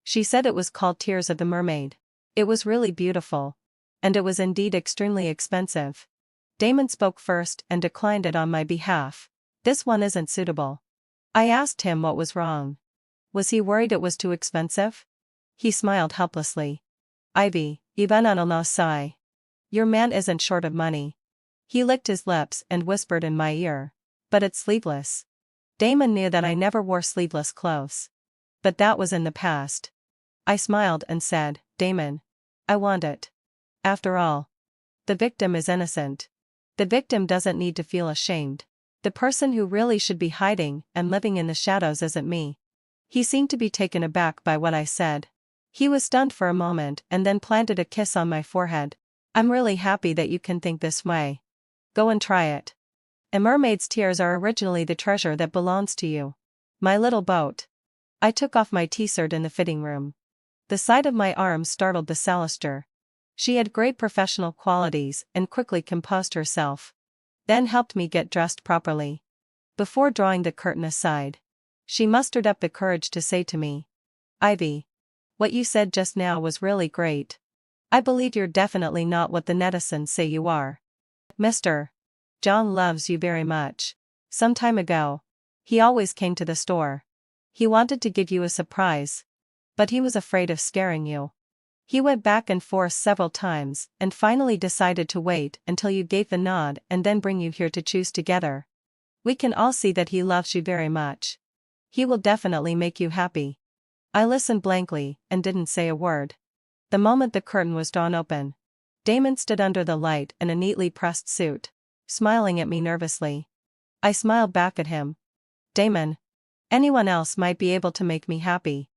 She said it was called Tears of the Mermaid. It was really beautiful. And it was indeed extremely expensive. Damon spoke first and declined it on my behalf. "This one isn't suitable." I asked him what was wrong. Was he worried it was too expensive? He smiled helplessly. "Ivy, even on sigh. Your man isn't short of money." He licked his lips and whispered in my ear. "But it's sleeveless." Damon knew that I never wore sleeveless clothes. But that was in the past. I smiled and said, "Damon, I want it. After all, the victim is innocent. The victim doesn't need to feel ashamed. The person who really should be hiding and living in the shadows isn't me." He seemed to be taken aback by what I said. He was stunned for a moment and then planted a kiss on my forehead. "I'm really happy that you can think this way. Go and try it. A mermaid's tears are originally the treasure that belongs to you. My little boat." I took off my t-shirt in the fitting room. The sight of my arms startled the salister. She had great professional qualities and quickly composed herself. Then helped me get dressed properly. Before drawing the curtain aside, she mustered up the courage to say to me, "Ivy, what you said just now was really great. I believe you're definitely not what the netizens say you are. Mr. Jiang loves you very much. Some time ago, he always came to the store. He wanted to give you a surprise. But he was afraid of scaring you. He went back and forth several times and finally decided to wait until you gave the nod and then bring you here to choose together. We can all see that he loves you very much. He will definitely make you happy." I listened blankly and didn't say a word. The moment the curtain was drawn open, Damon stood under the light in a neatly pressed suit, smiling at me nervously. I smiled back at him. "Damon, anyone else might be able to make me happy.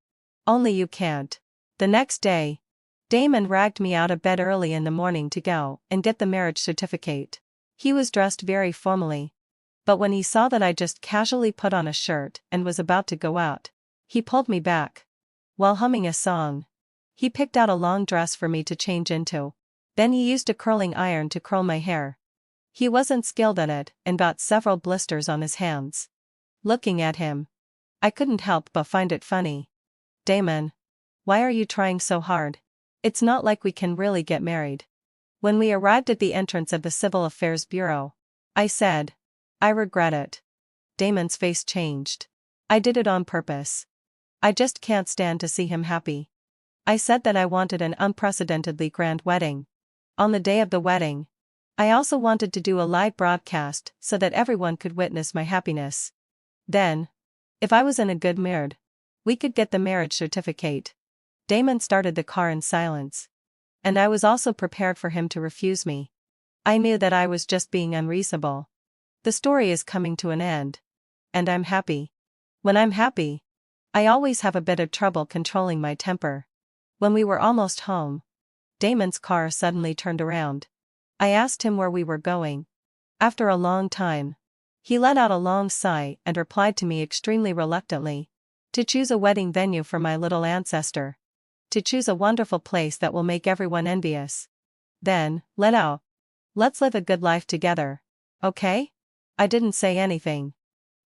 Only you can't." The next day, Damon dragged me out of bed early in the morning to go and get the marriage certificate. He was dressed very formally. But when he saw that I just casually put on a shirt and was about to go out, he pulled me back. While humming a song, he picked out a long dress for me to change into. Then he used a curling iron to curl my hair. He wasn't skilled at it and got several blisters on his hands. Looking at him, I couldn't help but find it funny. "Damon, why are you trying so hard? It's not like we can really get married." When we arrived at the entrance of the Civil Affairs Bureau, I said, "I regret it." Damon's face changed. "I did it on purpose. I just can't stand to see him happy." I said that I wanted an unprecedentedly grand wedding. On the day of the wedding, I also wanted to do a live broadcast so that everyone could witness my happiness. Then, if I was in a good mood, we could get the marriage certificate. Damon started the car in silence. And I was also prepared for him to refuse me. I knew that I was just being unreasonable. The story is coming to an end. And I'm happy. When I'm happy, I always have a bit of trouble controlling my temper. When we were almost home, Damon's car suddenly turned around. I asked him where we were going. After a long time, he let out a long sigh and replied to me extremely reluctantly. To choose a wedding venue for my little ancestor. To choose a wonderful place that will make everyone envious. Then, let's live a good life together. Okay? I didn't say anything.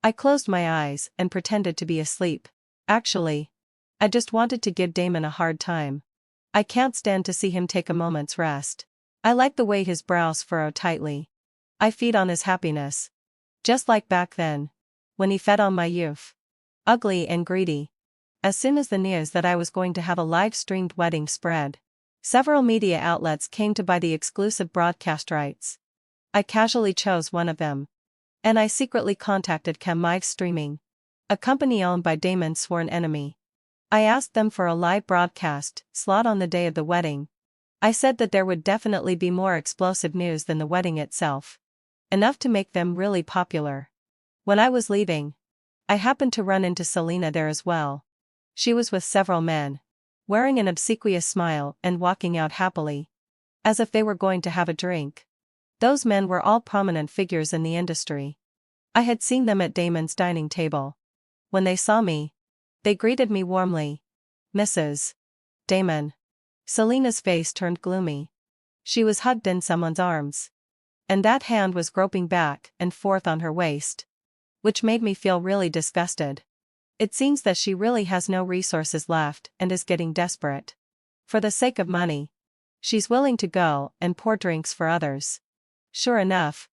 I closed my eyes and pretended to be asleep. Actually, I just wanted to give Damon a hard time. I can't stand to see him take a moment's rest. I like the way his brows furrow tightly. I feed on his happiness. Just like back then, when he fed on my youth. Ugly and greedy. As soon as the news that I was going to have a live-streamed wedding spread, several media outlets came to buy the exclusive broadcast rights. I casually chose one of them. And I secretly contacted Chem Live Streaming, a company owned by Damon's sworn enemy. I asked them for a live broadcast slot on the day of the wedding. I said that there would definitely be more explosive news than the wedding itself. Enough to make them really popular. When I was leaving, I happened to run into Selena there as well. She was with several men, wearing an obsequious smile and walking out happily, as if they were going to have a drink. Those men were all prominent figures in the industry. I had seen them at Damon's dining table. When they saw me, they greeted me warmly. Mrs. Damon. Selena's face turned gloomy. She was hugged in someone's arms. And that hand was groping back and forth on her waist. Which made me feel really disgusted. It seems that she really has no resources left and is getting desperate. For the sake of money, she's willing to go and pour drinks for others. Sure enough,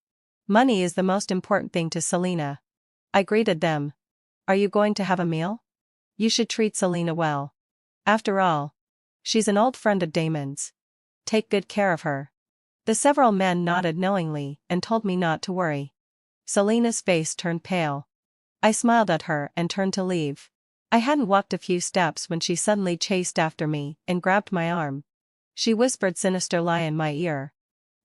money is the most important thing to Selena. I greeted them. Are you going to have a meal? You should treat Selena well. After all, she's an old friend of Damon's. Take good care of her. The several men nodded knowingly and told me not to worry. Selena's face turned pale. I smiled at her and turned to leave. I hadn't walked a few steps when she suddenly chased after me and grabbed my arm. She whispered sinister lie in my ear.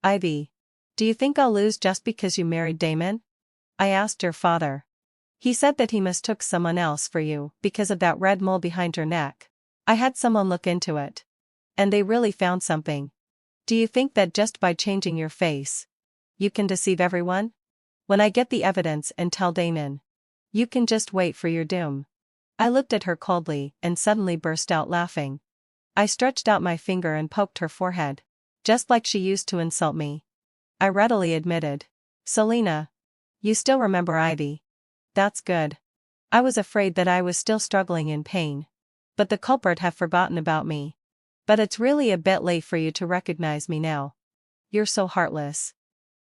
Ivy. Do you think I'll lose just because you married Damon? I asked your father. He said that he mistook someone else for you because of that red mole behind your neck. I had someone look into it. And they really found something. Do you think that just by changing your face, you can deceive everyone? When I get the evidence and tell Damon, you can just wait for your doom. I looked at her coldly and suddenly burst out laughing. I stretched out my finger and poked her forehead. Just like she used to insult me. I readily admitted. Selena. You still remember Ivy. That's good. I was afraid that I was still struggling in pain. But the culprit have forgotten about me. But it's really a bit late for you to recognize me now. You're so heartless.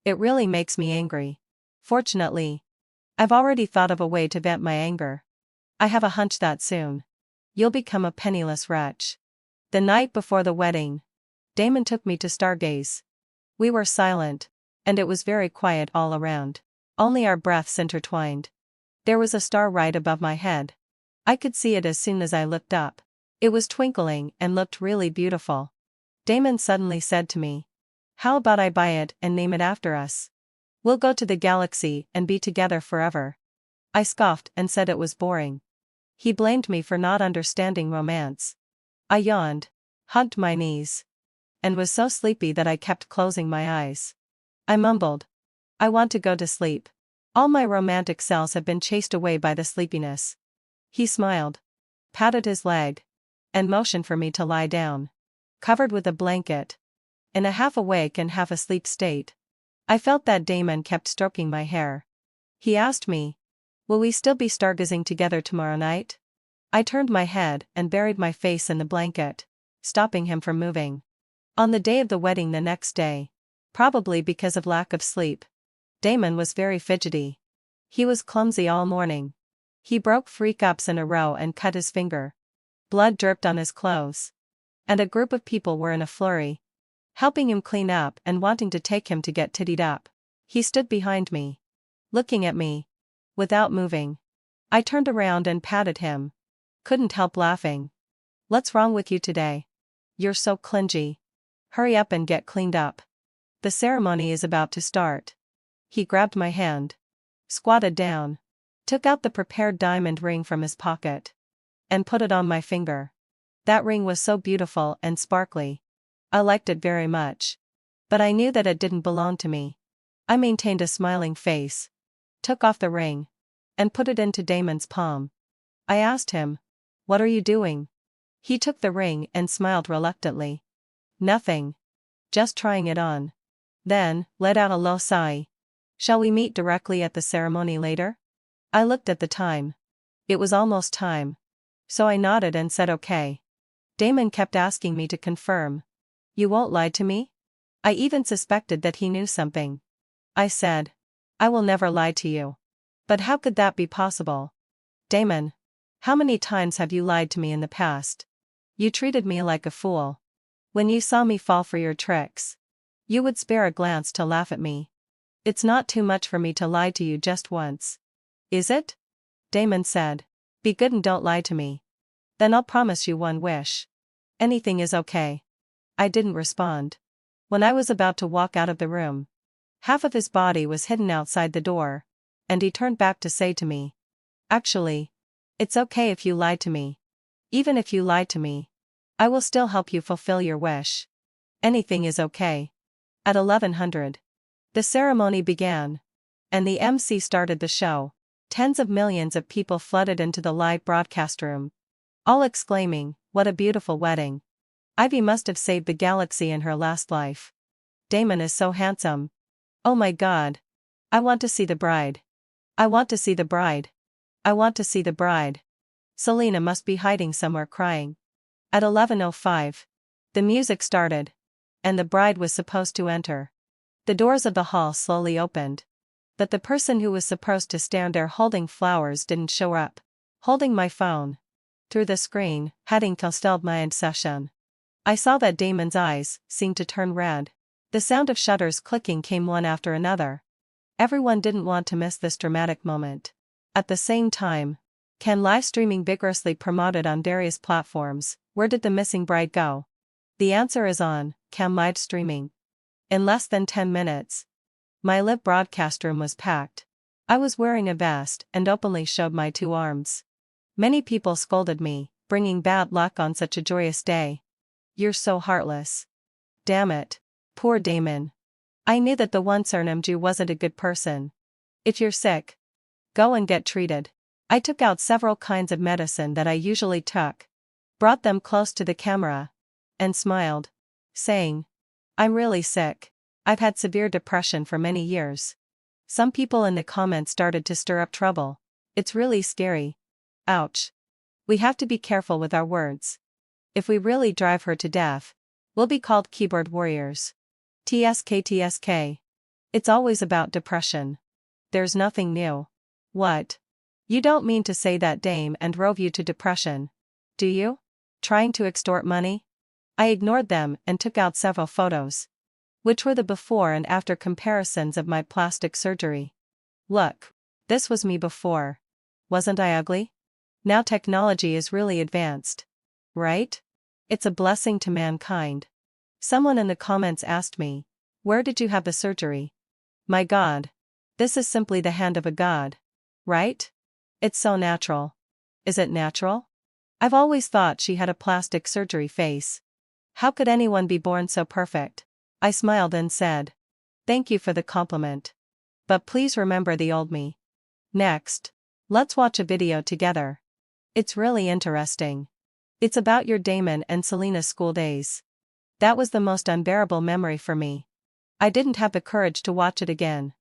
It really makes me angry. Fortunately, I've already thought of a way to vent my anger. I have a hunch that soon, you'll become a penniless wretch. The night before the wedding, Damon took me to stargaze. We were silent, and it was very quiet all around. Only our breaths intertwined. There was a star right above my head. I could see it as soon as I looked up. It was twinkling and looked really beautiful. Damon suddenly said to me, "How about I buy it and name it after us? We'll go to the galaxy and be together forever." I scoffed and said it was boring. He blamed me for not understanding romance. I yawned, hugged my knees, and was so sleepy that I kept closing my eyes. I mumbled, "I want to go to sleep. All my romantic cells have been chased away by the sleepiness." He smiled, patted his leg, and motioned for me to lie down, covered with a blanket, in a half-awake and half-asleep state. I felt that Damon kept stroking my hair. He asked me, "Will we still be stargazing together tomorrow night?" I turned my head and buried my face in the blanket, stopping him from moving. On the day of the wedding the next day, probably because of lack of sleep, Damon was very fidgety. He was clumsy all morning. He broke 3 cups in a row and cut his finger. Blood dripped on his clothes. And a group of people were in a flurry, helping him clean up and wanting to take him to get tittied up. He stood behind me, looking at me, without moving. I turned around and patted him. Couldn't help laughing. "What's wrong with you today? You're so clingy. Hurry up and get cleaned up. The ceremony is about to start." He grabbed my hand, squatted down, took out the prepared diamond ring from his pocket, and put it on my finger. That ring was so beautiful and sparkly. I liked it very much. But I knew that it didn't belong to me. I maintained a smiling face, took off the ring, and put it into Damon's palm. I asked him, "What are you doing?" He took the ring and smiled reluctantly. "Nothing. Just trying it on." Then, let out a low sigh. "Shall we meet directly at the ceremony later?" I looked at the time. It was almost time. So I nodded and said okay. Damon kept asking me to confirm. "You won't lie to me?" I even suspected that he knew something. I said, "I will never lie to you." "But how could that be possible?" "Damon, how many times have you lied to me in the past? You treated me like a fool. When you saw me fall for your tricks, you would spare a glance to laugh at me. It's not too much for me to lie to you just once. Is it?" Damon said. "Be good and don't lie to me. Then I'll promise you one wish. Anything is okay." I didn't respond. When I was about to walk out of the room, half of his body was hidden outside the door, and he turned back to say to me, "Actually, it's okay if you lie to me. Even if you lie to me, I will still help you fulfill your wish. Anything is okay." At 1100, the ceremony began, and the MC started the show. Tens of millions of people flooded into the live broadcast room, all exclaiming, "What a beautiful wedding. Ivy must have saved the galaxy in her last life. Damon is so handsome. Oh my God. I want to see the bride. I want to see the bride. I want to see the bride." Selena must be hiding somewhere crying. At 11:05, the music started, and the bride was supposed to enter. The doors of the hall slowly opened. But the person who was supposed to stand there holding flowers didn't show up. Holding my phone through the screen, heading killed my obsession. I saw that Damon's eyes seemed to turn red. The sound of shutters clicking came one after another. Everyone didn't want to miss this dramatic moment. At the same time, Can live streaming vigorously promoted on various platforms. Where did the missing bride go? The answer is on Cam live streaming. In less than 10 minutes, my live broadcast room was packed. I was wearing a vest and openly showed my 2 arms. Many people scolded me, bringing bad luck on such a joyous day. "You're so heartless. Damn it. Poor Damon. I knew that the one surnamed Zhou wasn't a good person. If you're sick, go and get treated." I took out several kinds of medicine that I usually took, brought them close to the camera, and smiled, saying, "I'm really sick. I've had severe depression for many years." Some people in the comments started to stir up trouble. "It's really scary. Ouch. We have to be careful with our words. If we really drive her to death, we'll be called keyboard warriors. TSK. It's always about depression. There's nothing new." What? You don't mean to say that Dame and drove you to depression, do you? Trying to extort money? I ignored them and took out several photos, which were the before and after comparisons of my plastic surgery. Look. This was me before. Wasn't I ugly? Now technology is really advanced. Right? It's a blessing to mankind. Someone in the comments asked me, "Where did you have the surgery?" My God. This is simply the hand of a god. Right? It's so natural. Is it natural? I've always thought she had a plastic surgery face. How could anyone be born so perfect? I smiled and said, "Thank you for the compliment. But please remember the old me." Next, let's watch a video together. It's really interesting. It's about your Damon and Selena's school days. That was the most unbearable memory for me. I didn't have the courage to watch it again,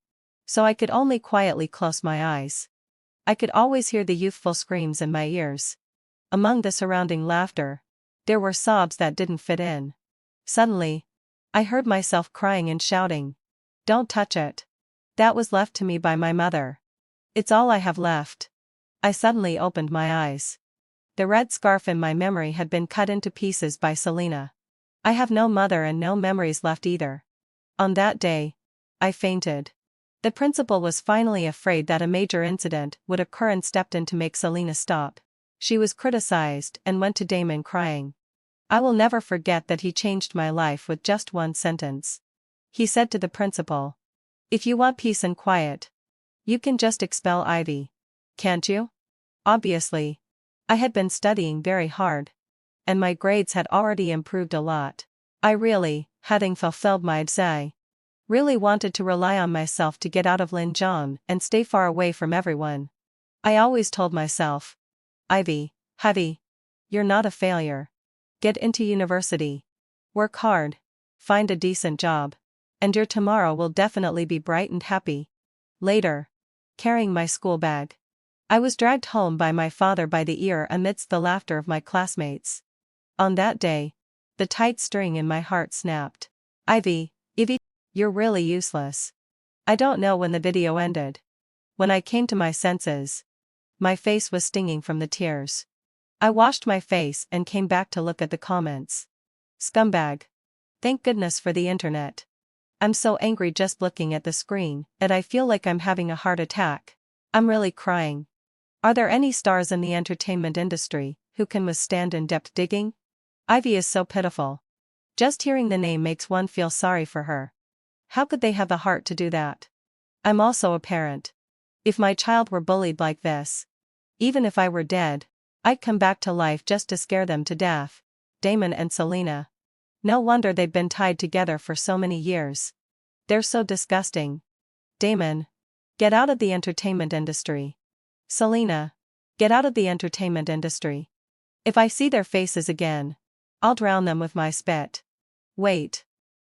so I could only quietly close my eyes. I could always hear the youthful screams in my ears. Among the surrounding laughter, there were sobs that didn't fit in. Suddenly, I heard myself crying and shouting, "Don't touch it. That was left to me by my mother. It's all I have left." I suddenly opened my eyes. The red scarf in my memory had been cut into pieces by Selena. I have no mother and no memories left either. On that day, I fainted. The principal was finally afraid that a major incident would occur and stepped in to make Selena stop. She was criticized and went to Damon crying. I will never forget that he changed my life with just one sentence. He said to the principal, "If you want peace and quiet, you can just expel Ivy. Can't you?" Obviously, I had been studying very hard, and my grades had already improved a lot. I really, having fulfilled my desire, really wanted to rely on myself to get out of Linjiang and stay far away from everyone. I always told myself, Ivy, you're not a failure. Get into university. Work hard. Find a decent job. And your tomorrow will definitely be bright and happy. Later, carrying my school bag, I was dragged home by my father by the ear amidst the laughter of my classmates. On that day, the tight string in my heart snapped. Ivy, you're really useless. I don't know when the video ended. When I came to my senses, my face was stinging from the tears. I washed my face and came back to look at the comments. Scumbag. Thank goodness for the internet. I'm so angry just looking at the screen that I feel like I'm having a heart attack. I'm really crying. Are there any stars in the entertainment industry who can withstand in-depth digging? Ivy is so pitiful. Just hearing the name makes one feel sorry for her. How could they have the heart to do that? I'm also a parent. If my child were bullied like this, even if I were dead, I'd come back to life just to scare them to death. Damon and Selena. No wonder they've been tied together for so many years. They're so disgusting. Damon. Get out of the entertainment industry. Selena. Get out of the entertainment industry. If I see their faces again, I'll drown them with my spit. Wait.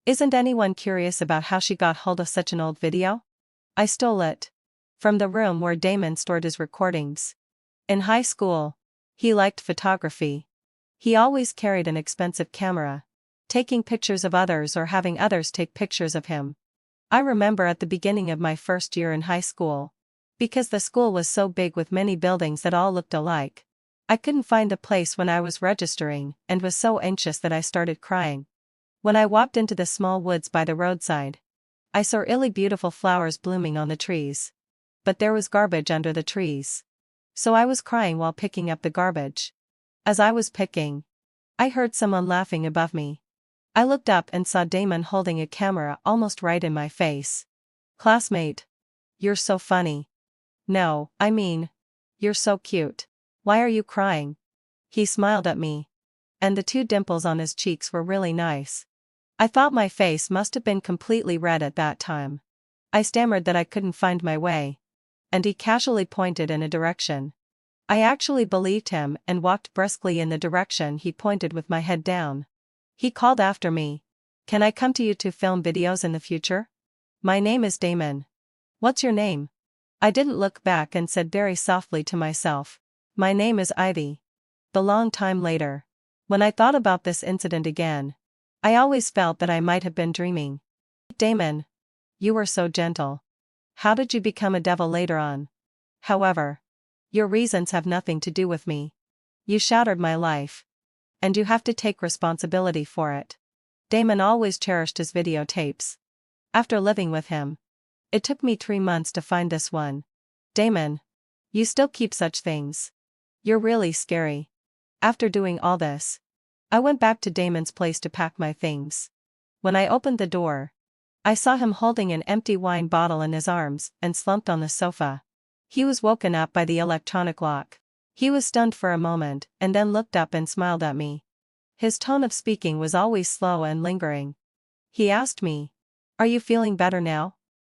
Isn't anyone curious about how she got hold of such an old video? I stole it from the room where Damon stored his recordings. In high school, he liked photography. He always carried an expensive camera, taking pictures of others or having others take pictures of him. I remember at the beginning of my first year in high school, because the school was so big with many buildings that all looked alike, I couldn't find the place when I was registering and was so anxious that I started crying. When I walked into the small woods by the roadside, I saw really beautiful flowers blooming on the trees. But there was garbage under the trees. So I was crying while picking up the garbage. As I was picking, I heard someone laughing above me. I looked up and saw Damon holding a camera almost right in my face. Classmate. You're so funny. No, I mean, you're so cute. Why are you crying? He smiled at me. And the two dimples on his cheeks were really nice. I thought my face must have been completely red at that time. I stammered that I couldn't find my way. And he casually pointed in a direction. I actually believed him and walked briskly in the direction he pointed with my head down. He called after me. Can I come to you to film videos in the future? My name is Damon. What's your name? I didn't look back and said very softly to myself, my name is Ivy. The long time later, when I thought about this incident again, I always felt that I might have been dreaming. Damon. You were so gentle. How did you become a devil later on? However, your reasons have nothing to do with me. You shattered my life. And you have to take responsibility for it. Damon always cherished his videotapes. After living with him, it took me 3 months to find this one. Damon. You still keep such things. You're really scary. After doing all this, I went back to Damon's place to pack my things. When I opened the door, I saw him holding an empty wine bottle in his arms and slumped on the sofa. He was woken up by the electronic lock. He was stunned for a moment and then looked up and smiled at me. His tone of speaking was always slow and lingering. He asked me, are you feeling better now?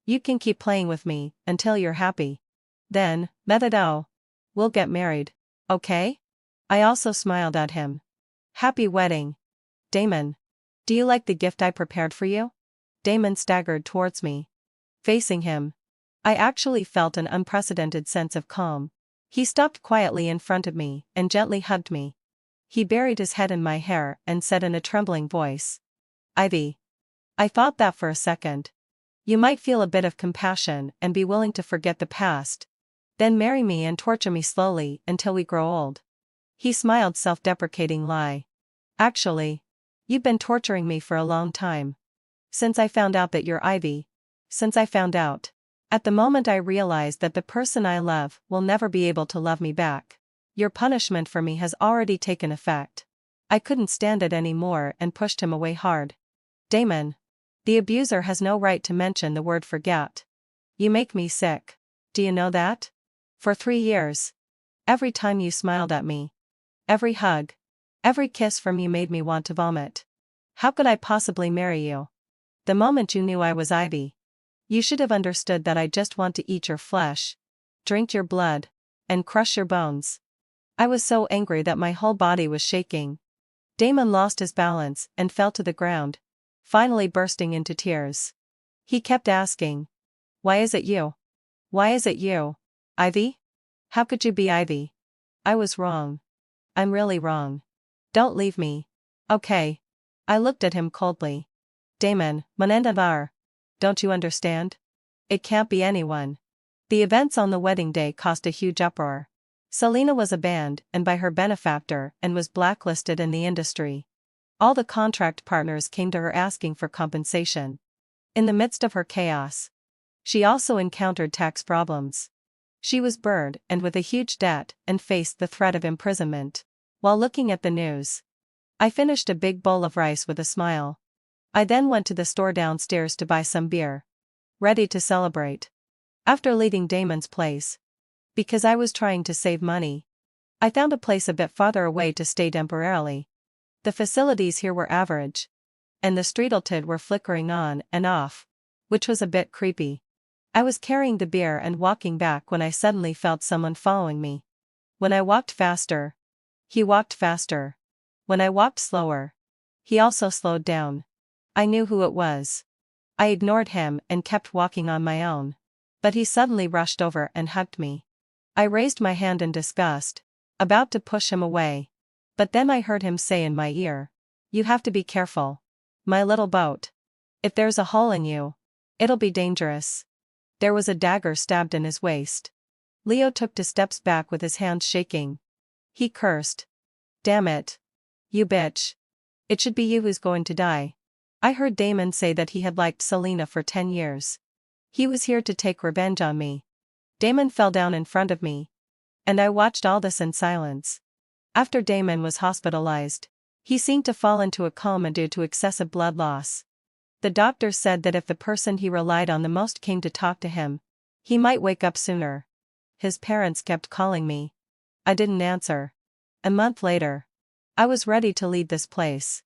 You can keep playing with me until you're happy. Then, we'll get married, okay? I also smiled at him. Happy wedding. Damon. Do you like the gift I prepared for you? Damon staggered towards me. Facing him, I actually felt an unprecedented sense of calm. He stopped quietly in front of me and gently hugged me. He buried his head in my hair and said in a trembling voice, Ivy. I thought that for a second. You might feel a bit of compassion and be willing to forget the past. Then marry me and torture me slowly until we grow old. He smiled self-deprecatingly. Actually, you've been torturing me for a long time. Since I found out that you're Ivy. Since I found out. At the moment I realized that the person I love will never be able to love me back. Your punishment for me has already taken effect. I couldn't stand it anymore and pushed him away hard. Damon. The abuser has no right to mention the word forget. You make me sick. Do you know that? For 3 years. Every time you smiled at me. Every hug. Every kiss from you made me want to vomit. How could I possibly marry you? The moment you knew I was Ivy. You should have understood that I just want to eat your flesh, drink your blood, and crush your bones. I was so angry that my whole body was shaking. Damon lost his balance and fell to the ground, finally bursting into tears. He kept asking, "Why is it you? Why is it you, Ivy? How could you be Ivy? I was wrong. I'm really wrong. Don't leave me. Okay." I looked at him coldly. "Damon, Manendavar. Don't you understand? It can't be anyone." The events on the wedding day caused a huge uproar. Selena was banned and by her benefactor and was blacklisted in the industry. All the contract partners came to her asking for compensation. In the midst of her chaos, she also encountered tax problems. She was burned and with a huge debt and faced the threat of imprisonment. While looking at the news, I finished a big bowl of rice with a smile. I then went to the store downstairs to buy some beer, ready to celebrate. After leaving Damon's place, because I was trying to save money, I found a place a bit farther away to stay temporarily. The facilities here were average, and the streetlights were flickering on and off, which was a bit creepy. I was carrying the beer and walking back when I suddenly felt someone following me. When I walked faster, he walked faster. When I walked slower, he also slowed down. I knew who it was. I ignored him and kept walking on my own. But he suddenly rushed over and hugged me. I raised my hand in disgust, about to push him away. But then I heard him say in my ear, "You have to be careful, my little boat. If there's a hole in you, it'll be dangerous." There was a dagger stabbed in his waist. Leo took 2 steps back with his hands shaking. He cursed. "Damn it. You bitch. It should be you who's going to die." I heard Damon say that he had liked Selena for 10 years. He was here to take revenge on me. Damon fell down in front of me, and I watched all this in silence. After Damon was hospitalized, he seemed to fall into a coma due to excessive blood loss. The doctor said that if the person he relied on the most came to talk to him, he might wake up sooner. His parents kept calling me. I didn't answer. A month later, I was ready to leave this place.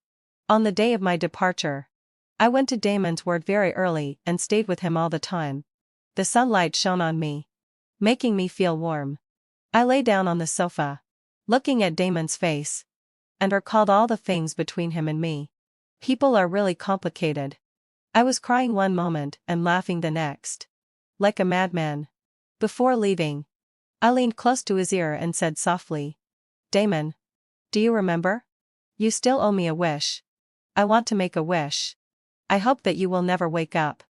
On the day of my departure, I went to Damon's ward very early and stayed with him all the time. The sunlight shone on me, making me feel warm. I lay down on the sofa, looking at Damon's face, and recalled all the things between him and me. People are really complicated. I was crying one moment and laughing the next, like a madman. Before leaving, I leaned close to his ear and said softly, "Damon, do you remember? You still owe me a wish. I want to make a wish. I hope that you will never wake up."